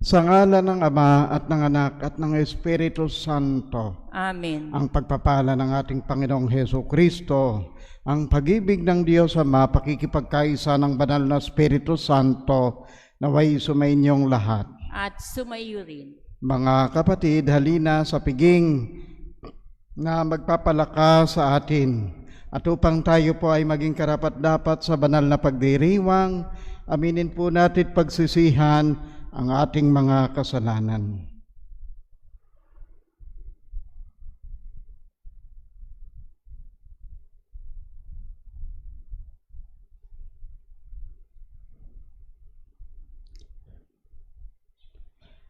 Sa ngalan ng Ama at ng Anak at ng Espiritu Santo. Amen. Ang pagpapala ng ating Panginoong Heso Kristo, ang pag-ibig ng Diyos Ama, pakikipagkaisa ng banal na Espiritu Santo, naway sumainyong lahat. At sumayo rin. Mga kapatid, halina sa piging na magpapalakas sa atin. At upang tayo po ay maging karapat-dapat sa banal na pagdiriwang, aminin po natin pagsisihan ang ating mga kasalanan.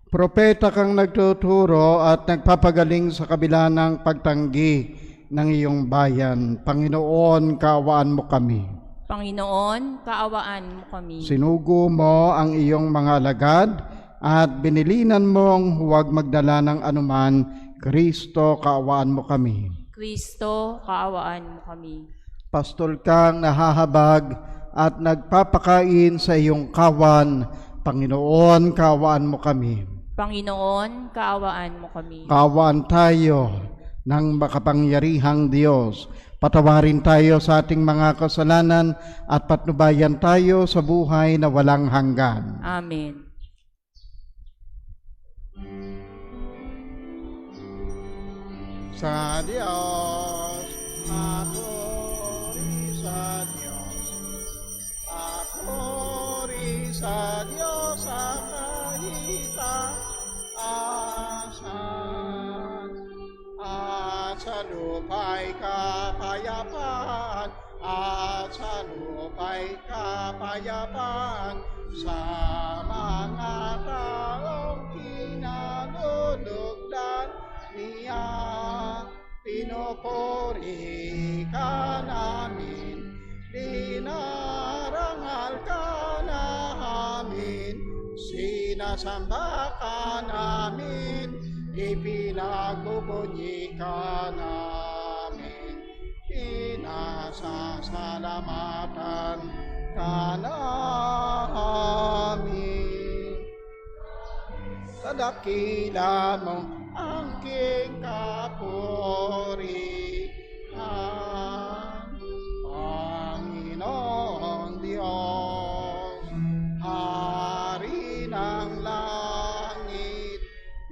Propeta kang nagtuturo at nagpapagaling sa kabila ng pagtanggi ng iyong bayan. Panginoon, kaawaan mo kami. Panginoon, kaawaan mo kami. Sinugo mo ang iyong mga alagad at binilinan mong huwag magdala ng anuman. Kristo, kaawaan mo kami. Kristo, kaawaan mo kami. Pastol kang nahahabag at nagpapakain sa iyong kawan. Panginoon, kaawaan mo kami. Panginoon, kaawaan mo kami. Kaawaan tayo ng makapangyarihang Diyos. Patawarin tayo sa ating mga kasalanan at patnubayan tayo sa buhay na walang hanggan. Amen. Sa Diyos, papuri sa Diyos. Papuri sa Diyos sa kahitaasan. At sa lupa'y kapayapaan. At sa lupa'y kapayapaan. Sa mga taong kinalulugdan niya. Pinupuri ka namin, dinarangal ka namin, sinasamba ka namin, ipinagbubunyi ka namin, pinasasalamatan ka namin. Sa dakila mong angking kapurihan, Panginoong Diyos, Hari ng langit,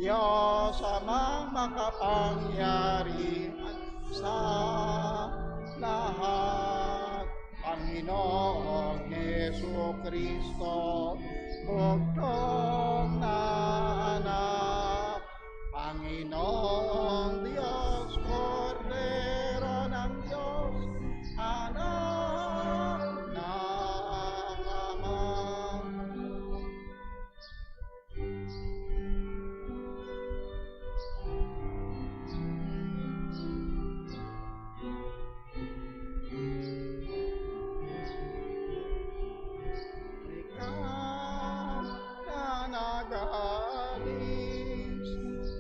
Diyos amang makapangyarihan sa lahat, Panginoong Heso Kristo, bugtong na anak, Panginoong Diyos, Kordero ng Diyos, anak ng Ama. Ikaw na nag-aalis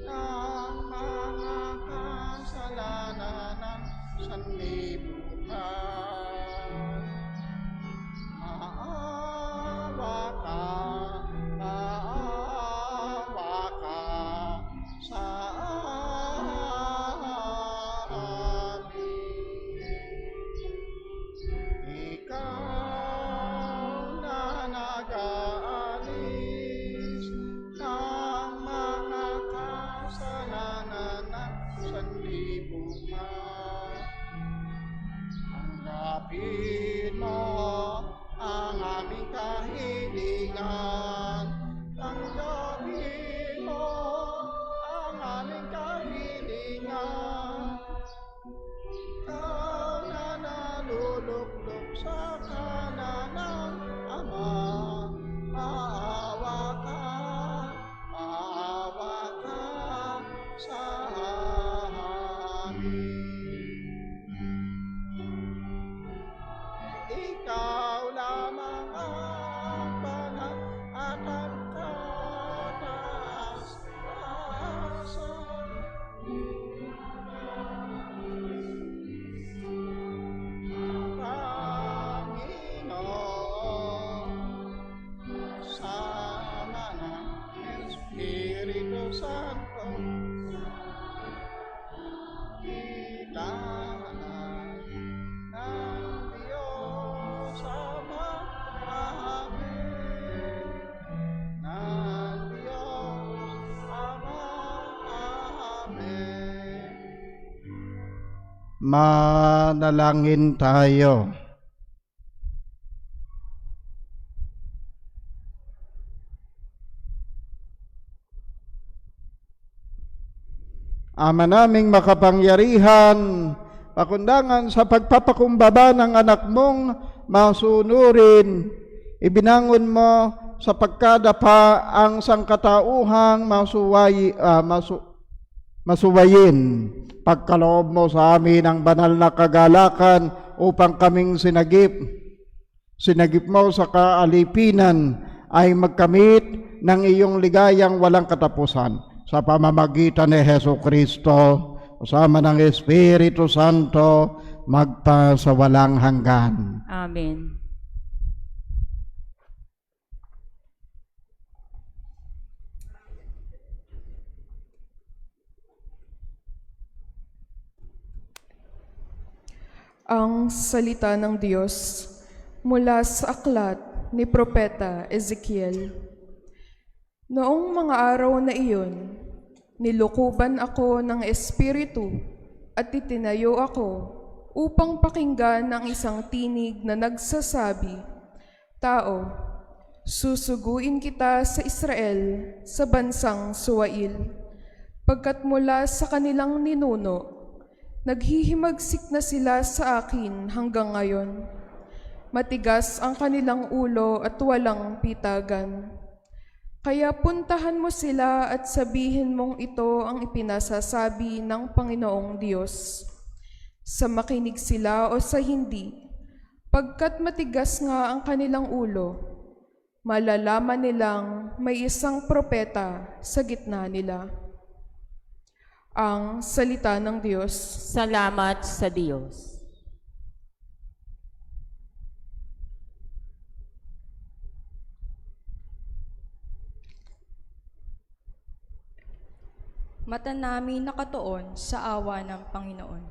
ng mga kasalanan ng sanlibutan. Maawa ka sa amin. Ikaw na nag-aalis ng mga kasalanan ng sanlibutan. Tanggapin mo ang aming kahilingan. Tanggapin mo ang aming kahilingan. Ikaw na naluluklok sa kanan ng Ama, maawa ka sa amin. Ikaw lamang ang banal at Manalangin tayo. Ama naming makapangyarihan, pakundangan sa pagpapakumbaba ng anak mong masunurin, ibinangon mo sa pagkadapa ang sangkatauhang masuwayin. Pagkaloob mo sa amin ang banal na kagalakan upang kaming sinagip mo sa kaalipinan ay magkamit ng iyong ligayang walang katapusan sa pamamagitan ni Jesucristo, kasama ng Espiritu Santo, magpa sa walang hanggan. Amen. Ang salita ng Diyos mula sa aklat ni Propeta Ezekiel. Noong mga araw na iyon, nilukuban ako ng Espiritu at itinayo ako upang pakinggan ang isang tinig na nagsasabi, "Tao, susuguin kita sa Israel, sa bansang Suwail, pagkat mula sa kanilang ninuno, naghihimagsik na sila sa akin hanggang ngayon. Matigas ang kanilang ulo at walang pitagan. Kaya puntahan mo sila at sabihin mong ito ang ipinasasabi ng Panginoong Diyos. Sa makinig sila o sa hindi, pagkat matigas nga ang kanilang ulo, malalaman nilang may isang propeta sa gitna nila." Ang salita ng Diyos. Salamat sa Diyos. Mata namin nakatuon sa awa ng Panginoon.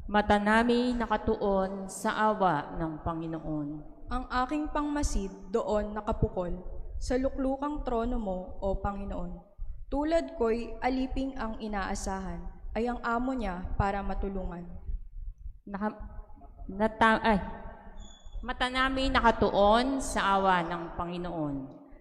Mata namin nakatuon sa awa ng Panginoon. Ang aking pangmasid doon nakapukol sa luklukang trono mo, O Panginoon. Tulad ko'y aliping ang inaasahan, ay ang amo niya para matulungan. Mata namin nakatuon sa awa ng Panginoon.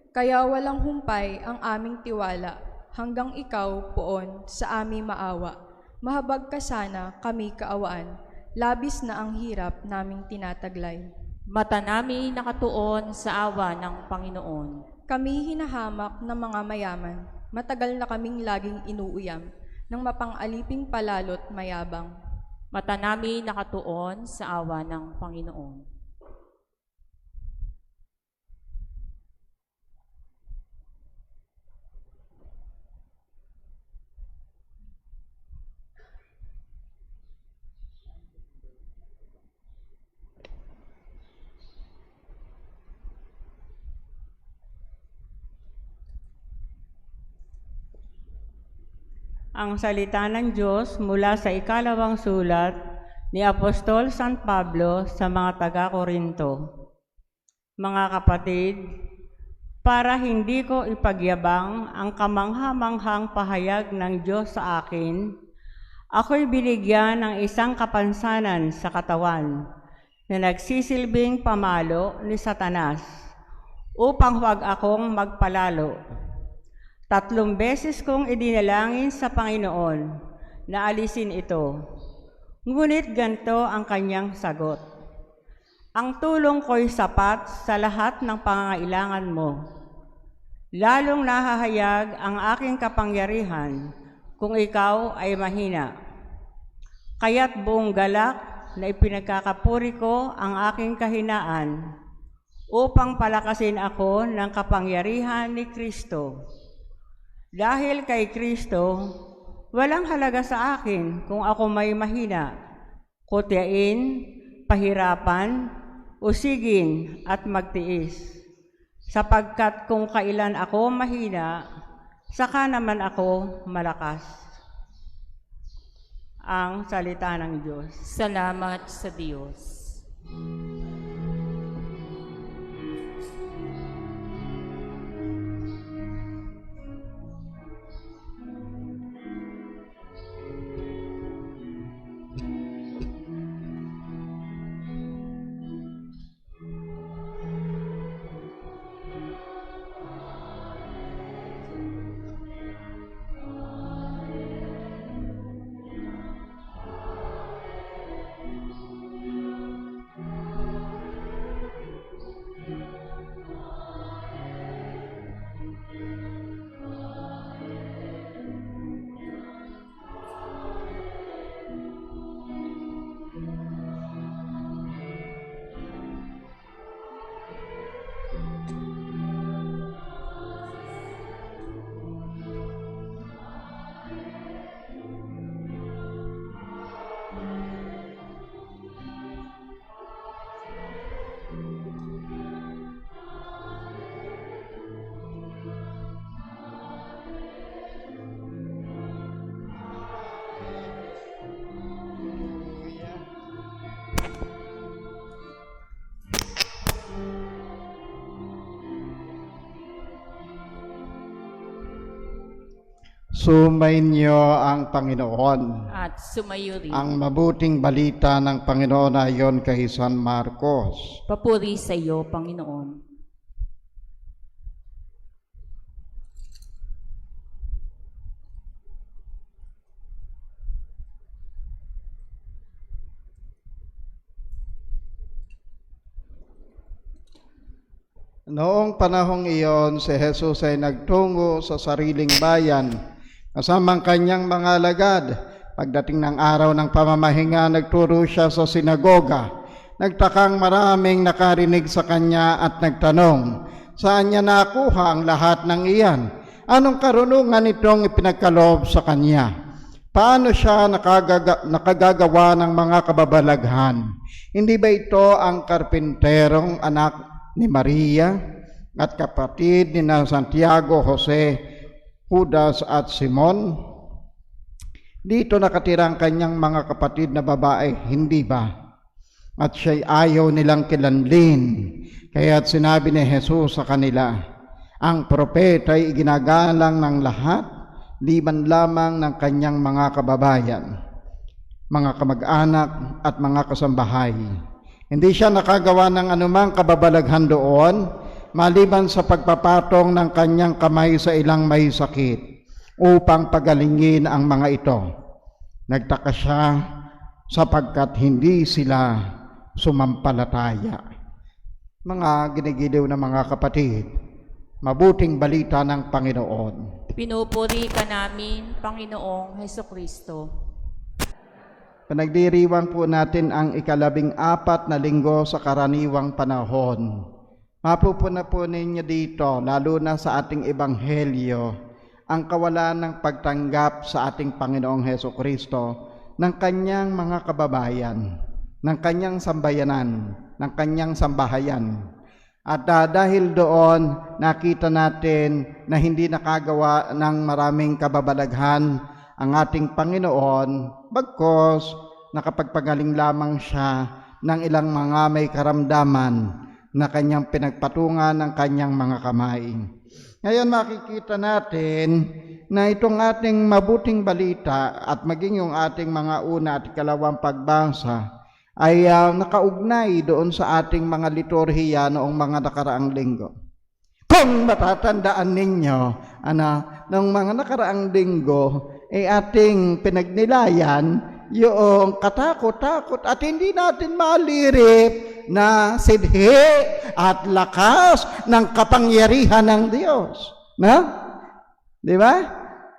Kaya walang humpay ang aming tiwala, hanggang ikaw, poon, sa aming maawa. Mahabag ka sana kami kaawaan, labis na ang hirap naming tinataglay. Mata namin nakatuon sa awa ng Panginoon. Kami hinahamak ng mga mayaman, matagal na kaming laging inuuyam, ng mapang-aliping palalot mayabang. Mata namin nakatuon sa awa ng Panginoon. Ang salita ng Diyos mula sa ikalawang sulat ni Apostol San Pablo sa mga taga-Korinto. Mga kapatid, para hindi ko ipagyabang ang kamangha-manghang pahayag ng Diyos sa akin, ako'y binigyan ng isang kapansanan sa katawan na nagsisilbing pamalo ni Satanas upang huwag akong magpalalo. 3 beses kong idinalangin sa Panginoon na alisin ito, ngunit ganito ang kanyang sagot: "Ang tulong ko'y sapat sa lahat ng pangangailangan mo. Lalong nahahayag ang aking kapangyarihan kung ikaw ay mahina. Kaya't buong galak na ipinagkakapuri ko ang aking kahinaan upang palakasin ako ng kapangyarihan ni Kristo. Dahil kay Kristo, walang halaga sa akin kung ako may mahina, kutyain, pahirapan, usigin at magtiis. Sapagkat kung kailan ako mahina, saka naman ako malakas." Ang salita ng Diyos. Salamat sa Diyos. Sumainyo ang Panginoon. At sumayo rin. Ang mabuting balita ng Panginoon ayon kay San Marcos. Papuri sa iyo, Panginoon. Noong panahong iyon, si Jesus ay nagtungo sa sariling bayan kasama ang kanyang mga alagad. Pagdating ng araw ng pamamahinga, nagturo siya sa sinagoga. Nagtakang maraming nakarinig sa kanya at nagtanong, saan niya nakuha ang lahat ng iyan? Anong karunungan itong ipinagkaloob sa kanya? Paano siya nakagagawa ng mga kababalaghan? Hindi ba ito ang karpinterong anak ni Maria at kapatid ni Santiago, Jose, Judas at Simon? Dito nakatira ang kanyang mga kapatid na babae, hindi ba? At siya'y ayaw nilang kilanlin. Kaya't sinabi ni Jesus sa kanila, ang propeta ay iginagalang ng lahat, di man lamang ng kanyang mga kababayan, mga kamag-anak at mga kasambahay. Hindi siya nakagawa ng anumang kababalaghan doon, maliban sa pagpapatong ng kanyang kamay sa ilang may sakit, upang pagalingin ang mga ito. Nagtaka siya sapagkat hindi sila sumampalataya. Mga ginigiliw na mga kapatid, mabuting balita ng Panginoon. Pinupuri ka namin, Panginoong Hesukristo. Panagdiriwang po natin ang 14 na linggo sa karaniwang panahon. Mapupuna po ninyo dito, lalo na sa ating ebanghelyo, ang kawalan ng pagtanggap sa ating Panginoong Hesukristo ng kanyang mga kababayan, ng kanyang sambayanan, ng kanyang sambahayan. At dahil doon, nakita natin na hindi nakagawa ng maraming kababalaghan ang ating Panginoon, bagkos nakapagpagaling lamang siya ng ilang mga may karamdaman na kanyang pinagpatungan ng kanyang mga kamay. Ngayon makikita natin na itong ating mabuting balita at maging yung ating mga una at ikalawang pagbasa ay nakaugnay doon sa ating mga liturhiya noong mga nakaraang linggo. Kung matatandaan ninyo, noong mga nakaraang linggo, ating pinagnilayan yung katakot-takot at hindi natin malirip na sidhi at lakas ng kapangyarihan ng Diyos. Na? Di ba?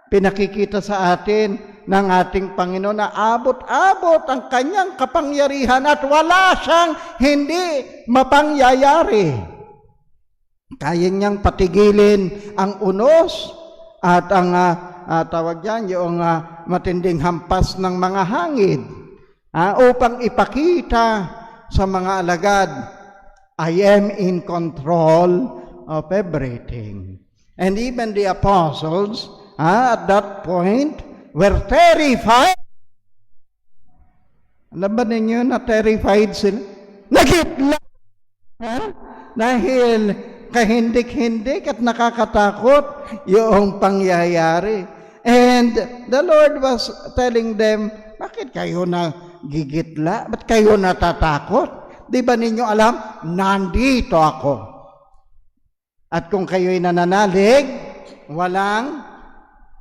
Pinakikita sa atin ng ating Panginoon na abot-abot ang kanyang kapangyarihan at wala siyang hindi mapangyayari. Kaya niyang patigilin ang unos at ang tawag yan, yung matinding hampas ng mga hangin upang ipakita sa mga alagad, I am in control of everything. And even the apostles at that point were terrified. Alam ba ninyo na terrified sila? Nagitla! Dahil kahindik-hindik at nakakatakot yung pangyayari. And the Lord was telling them, bakit kayo na gigitla? Ba't kayo natatakot? Di ba ninyo alam? Nandito ako. At kung kayo'y nananalig, walang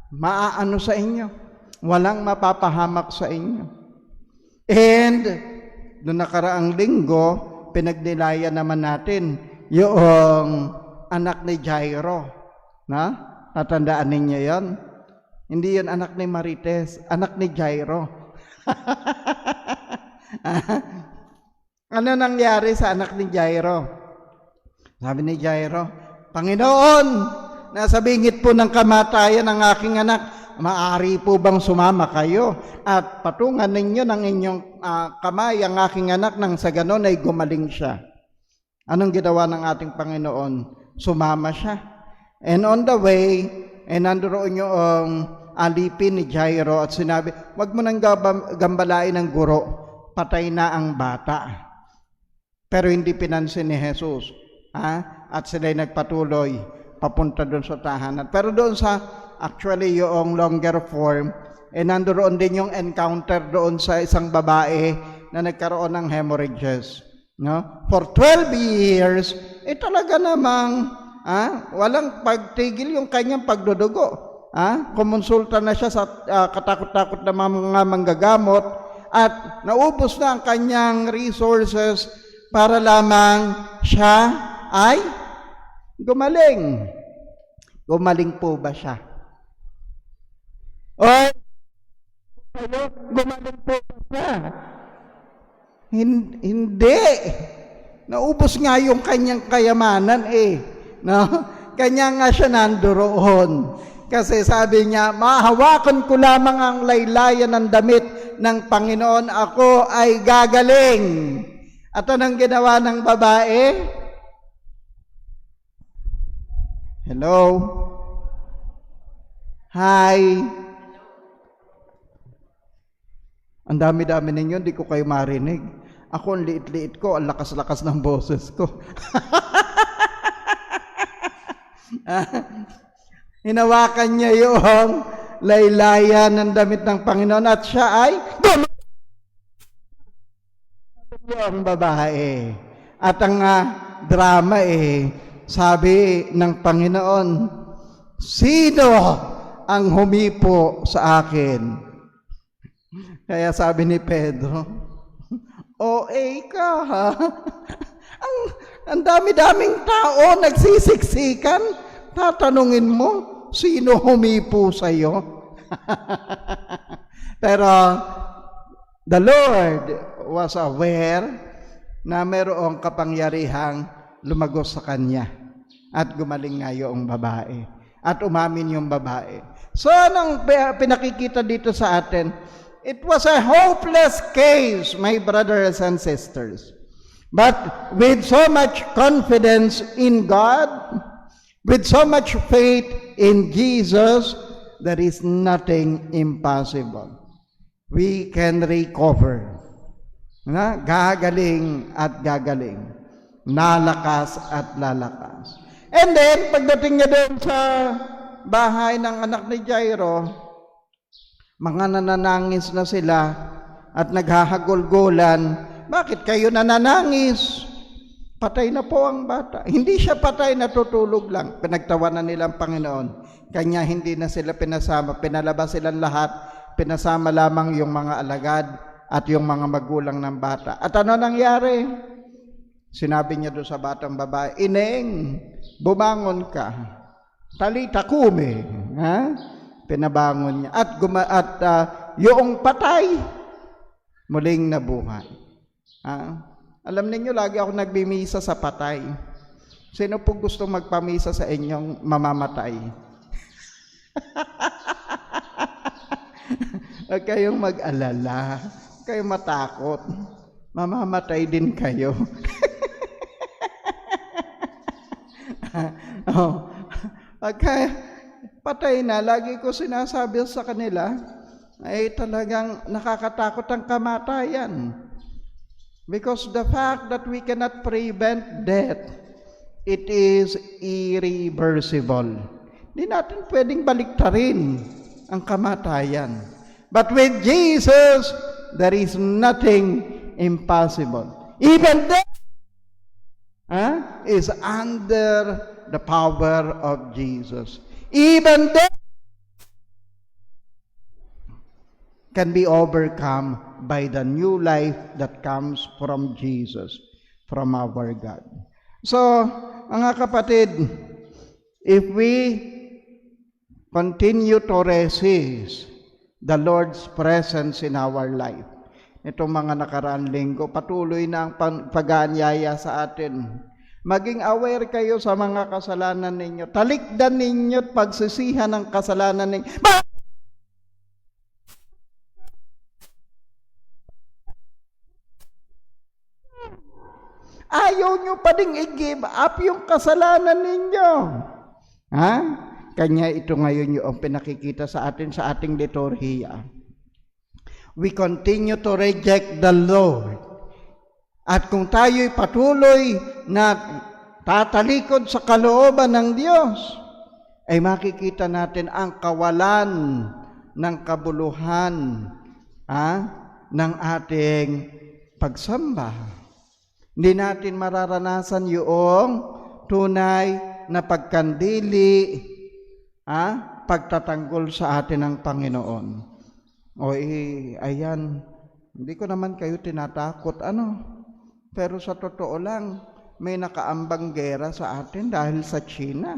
maaano sa inyo. Walang mapapahamak sa inyo. And noong nakaraang linggo, pinagnilayan naman natin yung anak ni Jairo. Natandaan ninyo yon? Hindi yun anak ni Marites, anak ni Jairo. Ano nangyari sa anak ni Jairo? Sabi ni Jairo, Panginoon, nasa bingit po ng kamatayan ang aking anak. Maaari po bang sumama kayo at patungan ninyo ng inyong kamay ang aking anak nang sa ganon ay gumaling siya? Anong ginawa ng ating Panginoon? Sumama siya. And on the way, nandoon yung alipin ni Jairo at sinabi, wag mo nang gambalain ng guro, patay na ang bata. Pero hindi pinansin ni Jesus. At sila'y nagpatuloy papunta doon sa tahanan. Pero doon sa actually yung longer form, nandoon din yung encounter doon sa isang babae na nagkaroon ng hemorrhages. No? For 12 years, talaga namang walang pagtigil yung kanyang pagdudugo. Kumonsulta na siya sa katakot-takot na mga manggagamot at naubos na ang kanyang resources para lamang siya ay gumaling. Gumaling po ba siya? O gumaling po ba siya? Hindi. Naubos nga yung kanyang kayamanan No? Kanya nga siya nandoon. Kasi sabi niya, mahawakan ko lamang ang laylayan ng damit ng Panginoon, ako ay gagaling. At anong ginawa ng babae? Hello? Hi? Ang dami-dami ninyo, hindi ko kayo marinig. Ako, ang liit-liit ko, ang lakas-lakas ng boses ko. Hinawakan niya yung laylayan ng damit ng Panginoon at siya ay yung babae. At ang drama sabi ng Panginoon, sino ang humipo sa akin? Kaya sabi ni Pedro, OA ka ha? Ang dami-daming tao nagsisiksikan, tatanungin mo, sino humipo sa'yo? Pero the Lord was aware na mayroong kapangyarihang lumagos sa kanya at gumaling nga yung babae at umamin yung babae. So anong pinakikita dito sa atin? It was a hopeless case, my brothers and sisters. But with so much confidence in God, with so much faith in Jesus, there is nothing impossible. We can recover. Gagaling at gagaling. Nalakas at lalakas. And then, pagdating niya doon sa bahay ng anak ni Jairo, mga nananangis na sila at naghahagulgulan. Bakit kayo nananangis? Patay na po ang bata. Hindi siya patay, natutulog lang. Pinagtawanan nila ang Panginoon. Kanya hindi na sila pinasama. Pinalabas silang lahat. Pinasama lamang yung mga alagad at yung mga magulang ng bata. At ano nangyari? Sinabi niya doon sa batang babae, Ineng, bumangon ka. Talita kume. Pinabangon niya. At yung patay, muling nabuhay. Alam ninyo, lagi ako nagbimisa sa patay. Sino po gusto magpamisa sa inyong mamamatay? Huwag kayong mag-alala. Huwag kayong matakot. Mamamatay din kayo. Patay na, lagi ko sinasabi sa kanila, ay talagang nakakatakot ang kamatayan. Because the fact that we cannot prevent death, it is irreversible. Hindi natin pwedeng baliktarin ang kamatayan. But with Jesus, there is nothing impossible. Even death is under the power of Jesus. Even death can be overcome by the new life that comes from Jesus, from our God. So, mga kapatid, if we continue to resist the Lord's presence in our life, itong mga nakaraan linggo, patuloy na ang pag-aanyaya sa atin. Maging aware kayo sa mga kasalanan ninyo. Talikdan ninyo at pagsisihan ng kasalanan ninyo. Ayaw nyo pa ding i-give up yung kasalanan ninyo. Kanya ito ngayon yung pinakikita sa atin sa ating liturhiya. We continue to reject the Lord. At kung tayo'y patuloy na tatalikod sa kalooban ng Diyos, ay makikita natin ang kawalan ng kabuluhan ng ating pagsamba. Hindi natin mararanasan yung tunay na pagkandili, pagtatanggol sa atin ng Panginoon. Ayan, hindi ko naman kayo tinatakot, pero sa totoo lang, may nakaambang gera sa atin dahil sa China.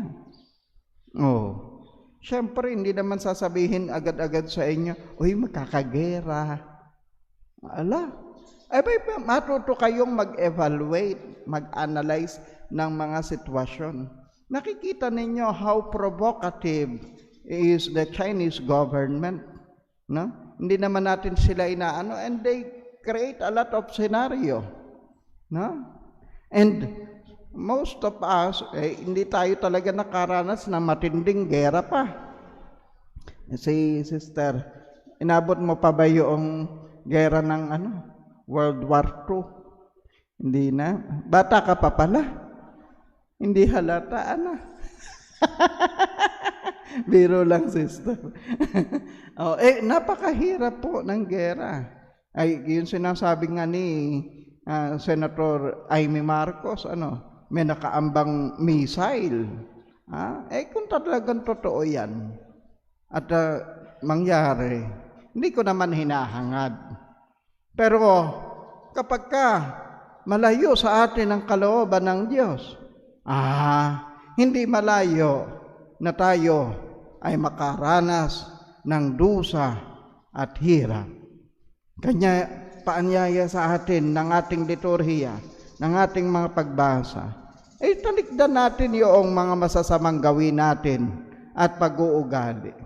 Siyempre, hindi naman sasabihin agad-agad sa inyo, magkakagera. Matuto kayong mag-evaluate, mag-analyze ng mga sitwasyon. Nakikita ninyo how provocative is the Chinese government. No? Hindi naman natin sila inaano, and they create a lot of scenario. No? And most of us, hindi tayo talaga nakaranas ng matinding gera pa. Si sister, inabot mo pa ba yung gera ng World War II? Hindi na. Bata ka pa pala. Hindi halata, Biro lang, sister. Napakahirap po ng gera. Yung sinasabi nga ni Senator Amy Marcos, may nakaambang missile. Kung talagang totoo yan, at mangyari, hindi ko naman hinahangad. Pero kapag malayo sa atin ang kalooban ng Diyos, hindi malayo na tayo ay makaranas ng dusa at hirap. Kanya paanyaya sa atin ng ating liturhiya, ng ating mga pagbasa, talikdan natin yung mga masasamang gawin natin at pag-uugali.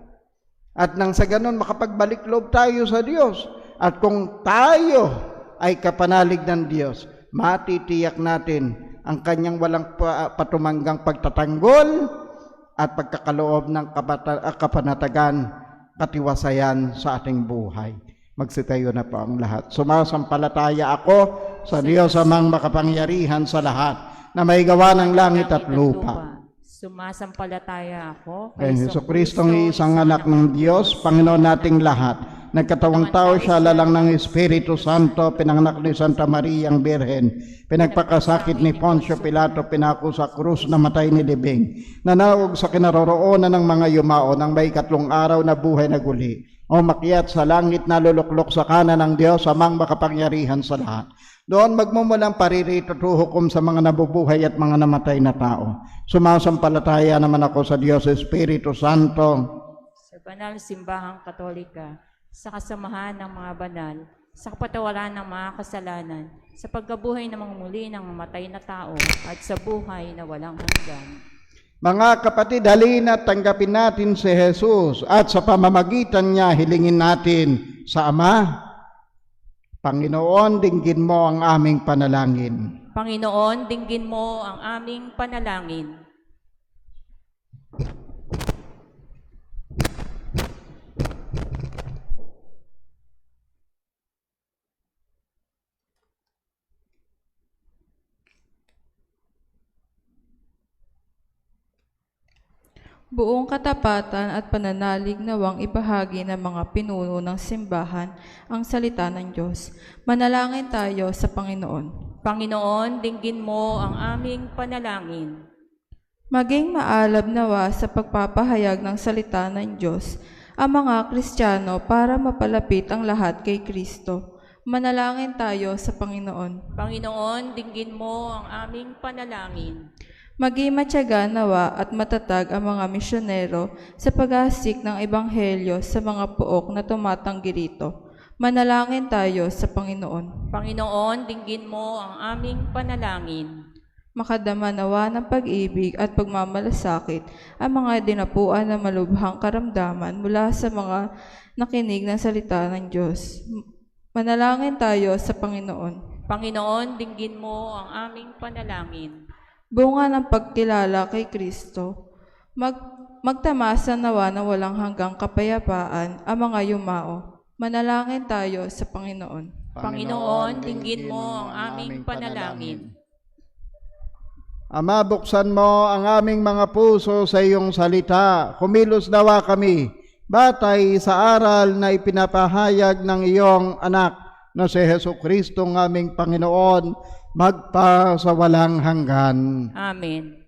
At nang sa ganon, makapagbalik loob tayo sa Diyos. At kung tayo ay kapanalig ng Diyos, matitiyak natin ang kanyang walang patumanggang pagtatanggol at pagkakaloob ng kapanatagan, katiwasayan sa ating buhay. Magsitayo na po ang lahat. Sumasampalataya ako sa Diyos amang makapangyarihan sa lahat, na may gawa ng langit at lupa. Sumasampalataya ako kay Jesucristong isang anak ng Diyos, Panginoon nating lahat. Nagkatawang tao siya, lalang ng Espiritu Santo, pinanganak ni Santa Maria ang Birhen, pinagpakasakit ni Poncio Pilato, pinako sa krus, namatay ni libing, nanawag sa kinaroroonan ng mga yumao, ng may 3 araw na buhay na guli, umakyat sa langit, naluluklok sa kanan ng Diyos amang makapangyarihan sa lahat. Doon magmumulang paririto at hukom sa mga nabubuhay at mga namatay na tao. Sumasampalataya naman ako sa Diyos Espiritu Santo, sa banal simbahang Katolika, sa kasamahan ng mga banal, sa kapatawaran ng mga kasalanan, sa pagkabuhay na mga muli ng mamatay na tao, at sa buhay na walang hanggan. Mga kapatid, halina at tanggapin natin si Jesus, at sa pamamagitan niya hilingin natin sa Ama. Panginoon, dinggin mo ang aming panalangin. Panginoon, dinggin mo ang aming panalangin. Buong katapatan at pananalig nawang ibahagi ng mga pinuno ng simbahan ang salita ng Diyos. Manalangin tayo sa Panginoon. Panginoon, dinggin mo ang aming panalangin. Maging maalab nawa sa pagpapahayag ng salita ng Diyos ang mga Kristiyano para mapalapit ang lahat kay Kristo. Manalangin tayo sa Panginoon. Panginoon, dinggin mo ang aming panalangin. Maging matyaga nawa at matatag ang mga misyonero sa paghahasik ng Ebanghelyo sa mga pook na tumatanggi rito. Manalangin tayo sa Panginoon. Panginoon, dinggin mo ang aming panalangin. Makadama nawa ng pag-ibig at pagmamalasakit ang mga dinapuan na malubhang karamdaman mula sa mga nakinig ng salita ng Diyos. Manalangin tayo sa Panginoon. Panginoon, dinggin mo ang aming panalangin. Bunga ng pagkilala kay Kristo, magtamasa nawa na walang hanggang kapayapaan ang mga yumao. Manalangin tayo sa Panginoon. Panginoon, dinggin mo ang aming panalangin. Ama, buksan mo ang aming mga puso sa iyong salita. Kumilos nawa kami, batay sa aral na ipinapahayag ng iyong anak na si Jesucristo ng aming Panginoon, magpa sa walang hanggan. Amen.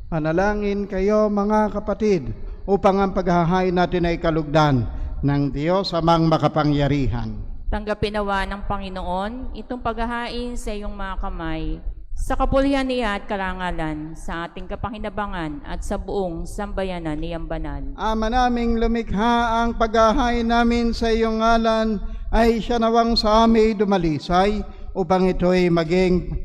Manalangin kayo mga kapatid upang ang paghahain natin ay kalugdan ng Diyos amang makapangyarihan. Tanggapin nawa ng Panginoon itong paghahain sa iyong mga kamay sa kapulihan niya at karangalan, sa ating kapakinabangan at sa buong sambayanan niyang banal. Ama naming lumikha, ang paghahain namin sa iyong ngalan ay siya nawang sa amin dumalisay upang ito'y maging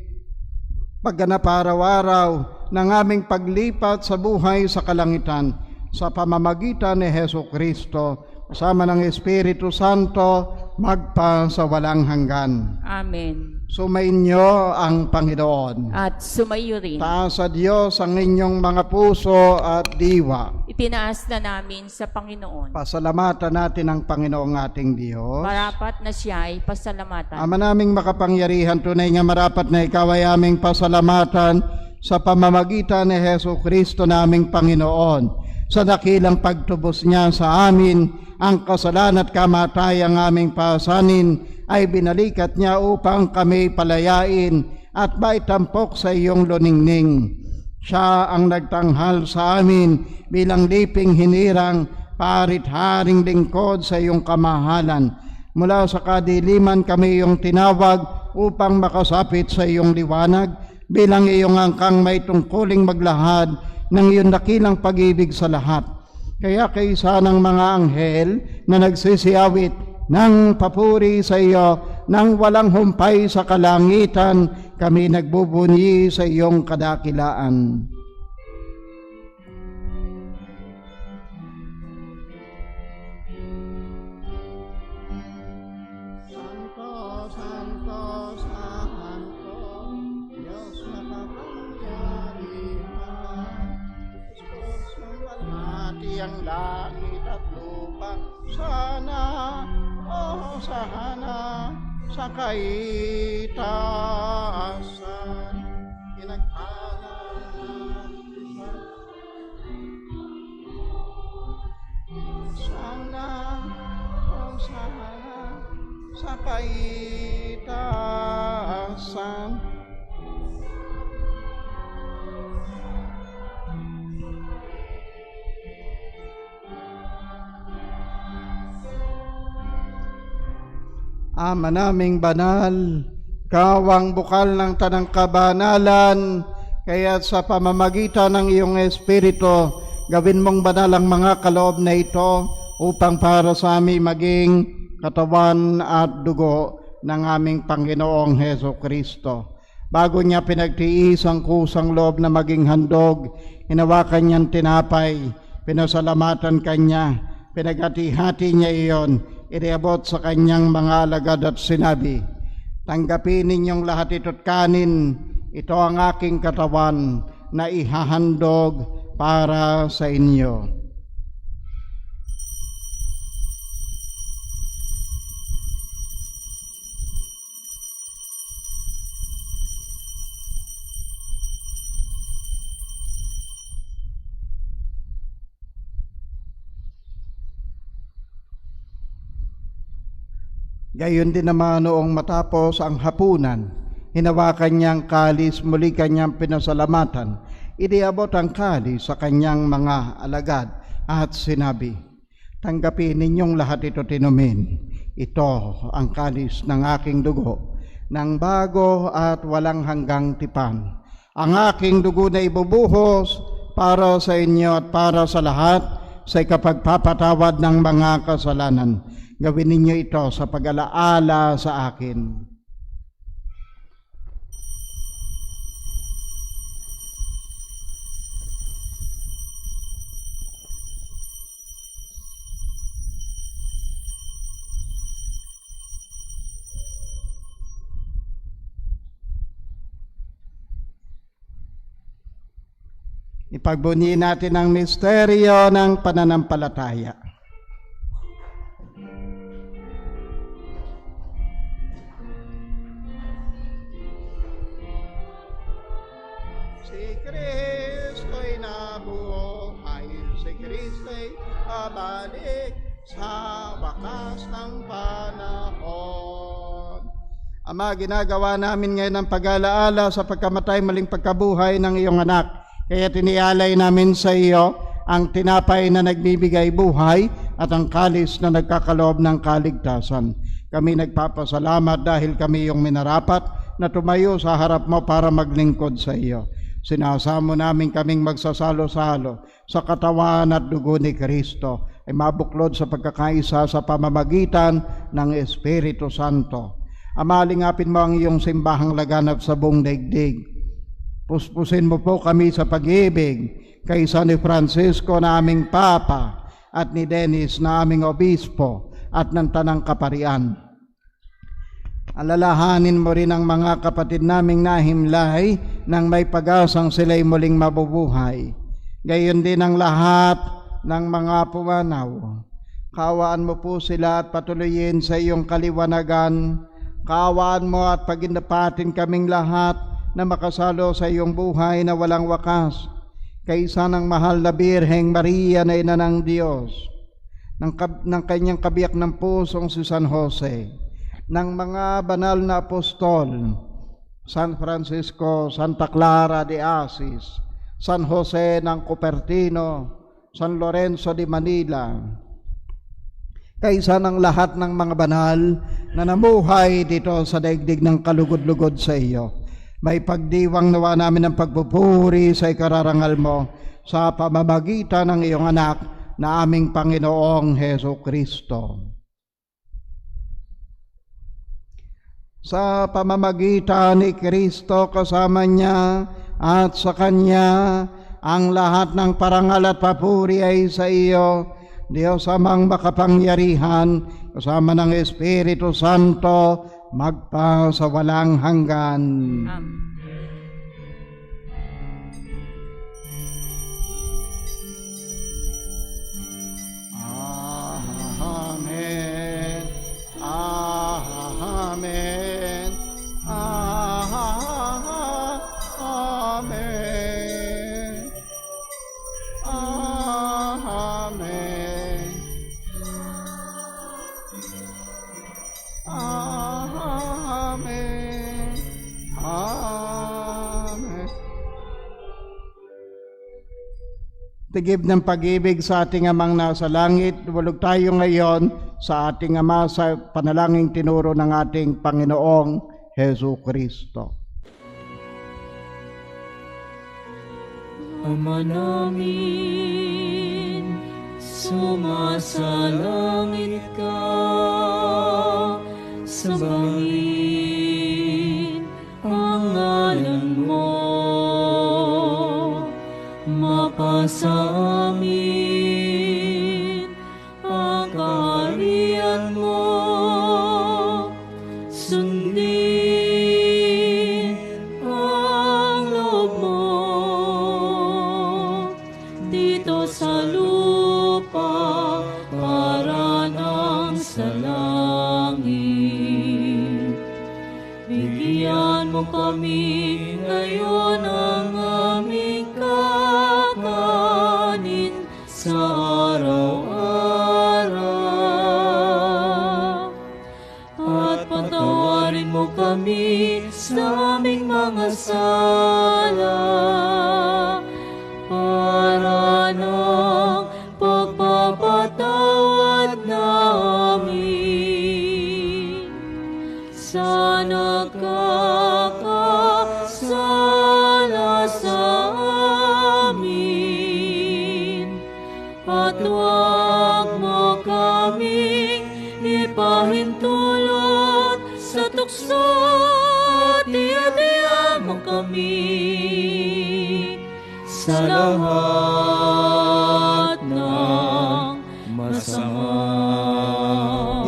pagganap araw-araw ng aming paglipat sa buhay sa kalangitan sa pamamagitan ni Heso Kristo kasama ng Espiritu Santo magpa sa walang hanggan. Amen. Sumainyo ang Panginoon. At sumayo rin. Taas sa Diyos ang inyong mga puso at diwa. Itinaas na namin sa Panginoon. Pasalamatan natin ang Panginoong ating Diyos. Marapat na siya ay pasalamatan. Ama naming makapangyarihan, tunay nga marapat na ikaw ay aming pasalamatan sa pamamagitan ni Heso Kristo naming Panginoon. Sa dakilang pagtubos niya sa amin, ang kasalanan at kamatayang aming pasanin ay binalikat niya upang kami palayain at maitampok sa iyong luningning. Siya ang nagtanghal sa amin bilang liping hinirang, parit-haring lingkod sa iyong kamahalan. Mula sa kadiliman kami iyong tinawag upang makasapit sa iyong liwanag bilang iyong angkang may tungkuling maglahad ng iyong dakilang pag-ibig sa lahat. Kaya kaysa ng mga anghel na nagsisiyawit ng papuri sa iyo nang walang humpay sa kalangitan, kami nagbubunyi sa iyong kadakilaan. Santo, Santo, Santo, Diyos na kapangyarihan, Diyos ng walhati ang langit at lupa, sana, oh sana, sa kaitaasan, pinagpala sana, oh sana, sa kaitaasan. Ama naming banal, kawang bukal ng tanang kabanalan, kaya sa pamamagitan ng iyong Espiritu, gawin mong banal ang mga kaloob na ito upang para sa amin maging katawan at dugo ng aming Panginoong Heso Kristo. Bago niya pinagtiis ang kusang loob na maging handog, hinawakan niyang tinapay, pinasalamatan kanya, pinaghati-hati niya iyon, iniabot sa kanyang mga alagad at sinabi, tanggapin ninyong lahat ito't kanin, ito ang aking katawan na ihahandog para sa inyo. Gayon din naman noong matapos ang hapunan, hinawakan niyang kalis, muli kanyang pinasalamatan, iniabot ang kalis sa kanyang mga alagad at sinabi, tanggapin ninyong lahat ito tinumin, ito ang kalis ng aking dugo, ng bago at walang hanggang tipan. Ang aking dugo na ibubuhos para sa inyo at para sa lahat sa ikapagpapatawad ng mga kasalanan. Gawin ninyo ito sa pag-alaala sa akin. Ipagbunyi natin ang misteryo ng pananampalataya. Si Kristo'y nabuhay, si Kristo'y babalik sa wakas ng panahon. Ama, ginagawa namin ngayon ang pag-alaala sa pagkamatay, maling pagkabuhay ng iyong anak. Kaya tinialay namin sa iyo ang tinapay na nagbibigay buhay at ang kalis na nagkakaloob ng kaligtasan. Kami nagpapasalamat dahil kami iyong minarapat na tumayo sa harap mo para maglingkod sa iyo. Sinasamo namin kaming magsasalo-salo sa katawan at dugo ni Kristo ay mabuklod sa pagkakaisa sa pamamagitan ng Espiritu Santo. Amalingapin mo ang iyong simbahang laganap sa buong daigdig. Puspusin mo po kami sa pag-ibig kay San Francisco na aming Papa at ni Dennis na aming Obispo at ng Tanang Kaparian. Alalahanin mo rin ang mga kapatid naming nahimlay nang may pag-asang sila'y muling mabubuhay. Gayon din ang lahat ng mga pumanaw. Kaawaan mo po sila at patuloyin sa iyong kaliwanagan. Kaawaan mo at pagindapatin kaming lahat na makasalo sa iyong buhay na walang wakas. Kaisa ng mahal na Birheng Maria na Ina ng Diyos, ng kanyang kabiyak ng pusong si San Jose, ng mga banal na apostol, San Francisco, Santa Clara de Asis, San Jose ng Cupertino, San Lorenzo de Manila, kaysa ng lahat ng mga banal na namuhay dito sa daigdig ng kalugod-lugod sa iyo. May pagdiwang nawa namin ng pagpupuri sa ikararangal mo sa pamamagitan ng iyong anak na aming Panginoong Heso Kristo. Sa pamamagitan ni Kristo kasama niya at sa Kanya, ang lahat ng parangal at papuri ay sa iyo, Diyos amang makapangyarihan, kasama ng Espiritu Santo, magpa sa walang hanggan. Amen. Amen. Amen. Amen. Amen. Amen. Amen. Tigib ng pag-ibig sa ating Amang nasa langit, walog tayo ngayon sa ating Ama sa panalangin tinuro ng ating Panginoong Hesu Kristo. Ama namin, sumasalangit ka, sambahin ang ngalan mo, mapasa amin ang kaharian mo, sundin ang loob mo dito sa lupa para nang sa langit. Bigyan mo kami ngayon ang aming kakanin sa araw-araw. At patawarin mo kami sa aming mga sala para ng pagpapatawad namin sa nagkakasala sa amin. At huwag mo kaming ipahintulot sa tukso, at iadya mo kami sa lahat ng masama.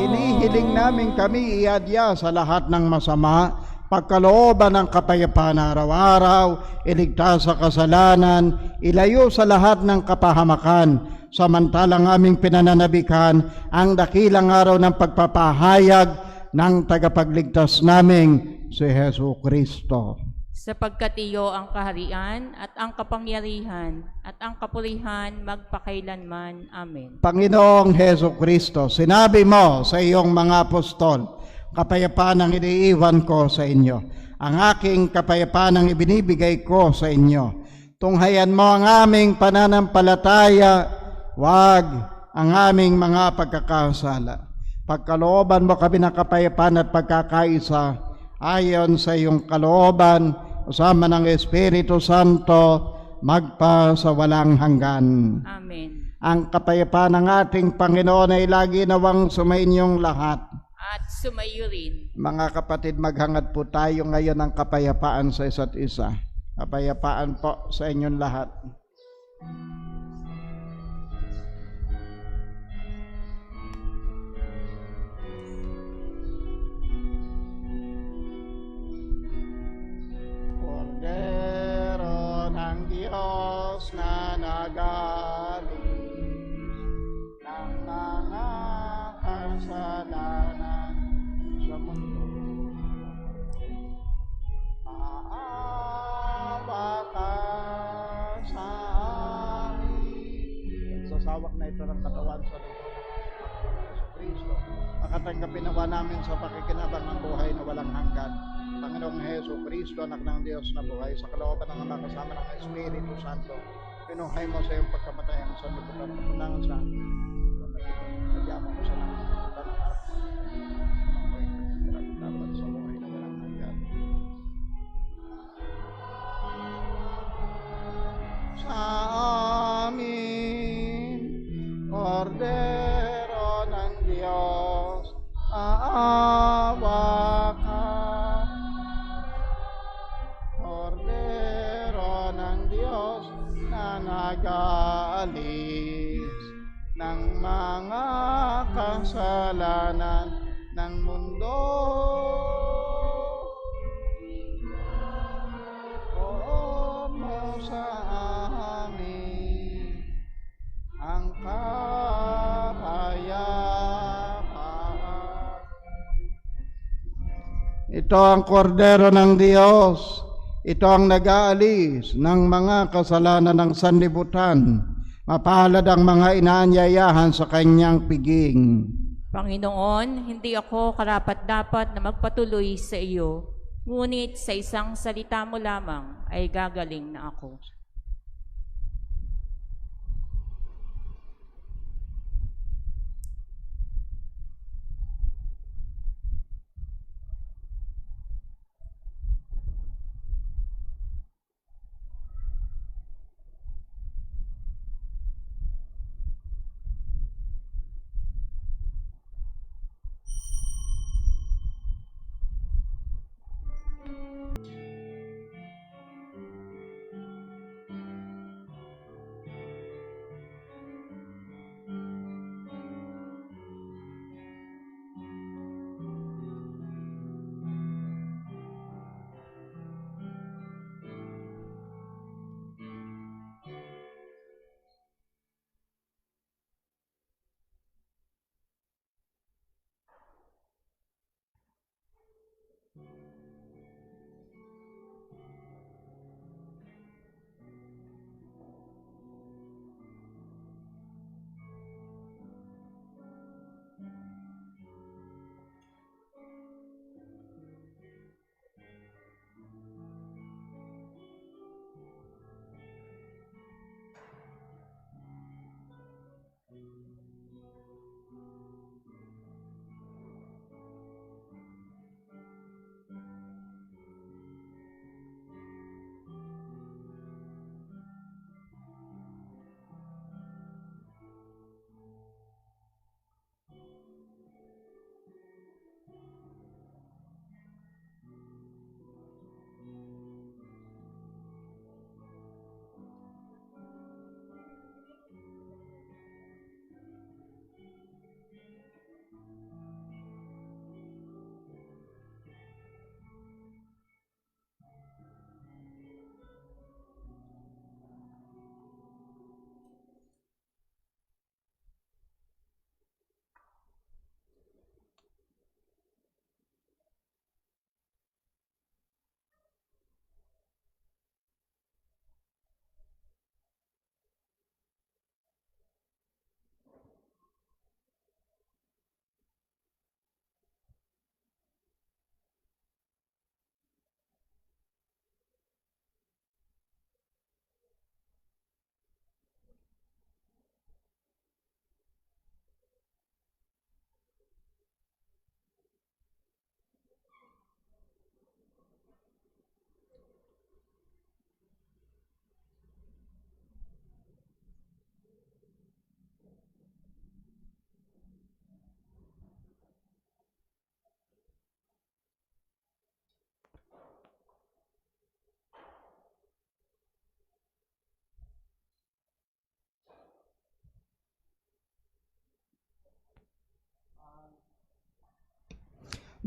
Hinihiling namin kami iadya sa lahat ng masama, pagkalooban ng kapayapaan araw-araw, iligtas sa kasalanan, ilayo sa lahat ng kapahamakan, samantalang aming pinananabikan ang dakilang araw ng pagpapahayag ng tagapagligtas naming si Hesu Kristo. Sapagkat iyo ang kaharian at ang kapangyarihan at ang kapulihan magpakailanman. Amen. Panginoong Hesu Kristo, sinabi mo sa iyong mga apostol, kapayapaan ang iniiwan ko sa inyo. Ang aking kapayapaan ang ibinibigay ko sa inyo. Tunghayan mo ang aming pananampalataya, wag ang aming mga pagkakasala. Pagkalooban mo kami ng kapayapaan at pagkakaisa, ayon sa iyong kalooban, kasama ng Espiritu Santo, magpa sa walang hanggan. Amen. Ang kapayapaan ng ating Panginoon ay lagi nawang sumainyong lahat. At sumayo rin. Mga kapatid, maghangad po tayo ngayon ng kapayapaan sa isa't isa. Kapayapaan po sa inyong lahat. Kordero ng Diyos na nagaling ng mga kasalanan sa mundo. Maawa ka sa amin. Nagsasawak na ito ng katawan sa loob ng Kristo. Makatanggapin nawa namin sa pakikinabang ng buhay na walang hanggan. Panginoong Heso Kristo, anak ng Diyos na buhay, sa kalooban ng Ama kasama ng Espiritu Santo, pinuhay mo sa iyong pagkamatayan sa liputan at punangan sa nagyaman mo sa nangangalan ng araw. Dapat sa buhay na walang hanggan. Sa amin, Kordero ng Diyos, aawa ka. Kordero ng Diyos na nag-aalis ng mga kasalanan ng mundo. Oo mo sa amin ang kapayapaan. Ito ang kordero ng Diyos. Ito ang nag-aalis ng mga kasalanan ng sanlibutan. Mapalad ang mga inaanyayahan sa kanyang piging. Panginoon, hindi ako karapat-dapat na magpatuloy sa iyo, ngunit sa isang salita mo lamang ay gagaling na ako.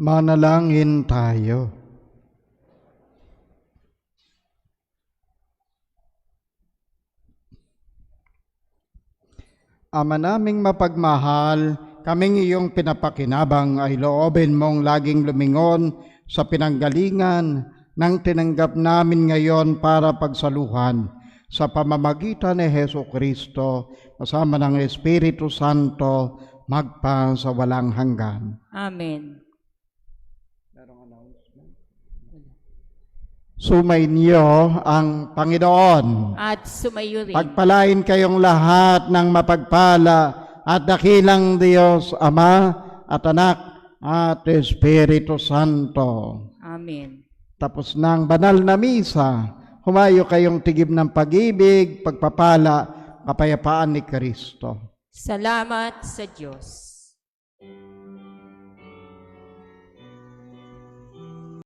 Manalangin tayo. Ama naming mapagmahal, kaming iyong pinapakinabang ay loobin mong laging lumingon sa pinanggalingan ng tinanggap namin ngayon para pagsaluhan sa pamamagitan ni Heso Kristo kasama ng Espiritu Santo magpa sa walang hanggan. Amen. Sumainyo ang Panginoon. At sumayo rin. Pagpalain kayong lahat ng mapagpala at dakilang Diyos, Ama at Anak at Espiritu Santo. Amen. Tapos ng banal na misa, humayo kayong tigib ng pag-ibig, pagpapala, kapayapaan ni Kristo. Salamat sa Diyos.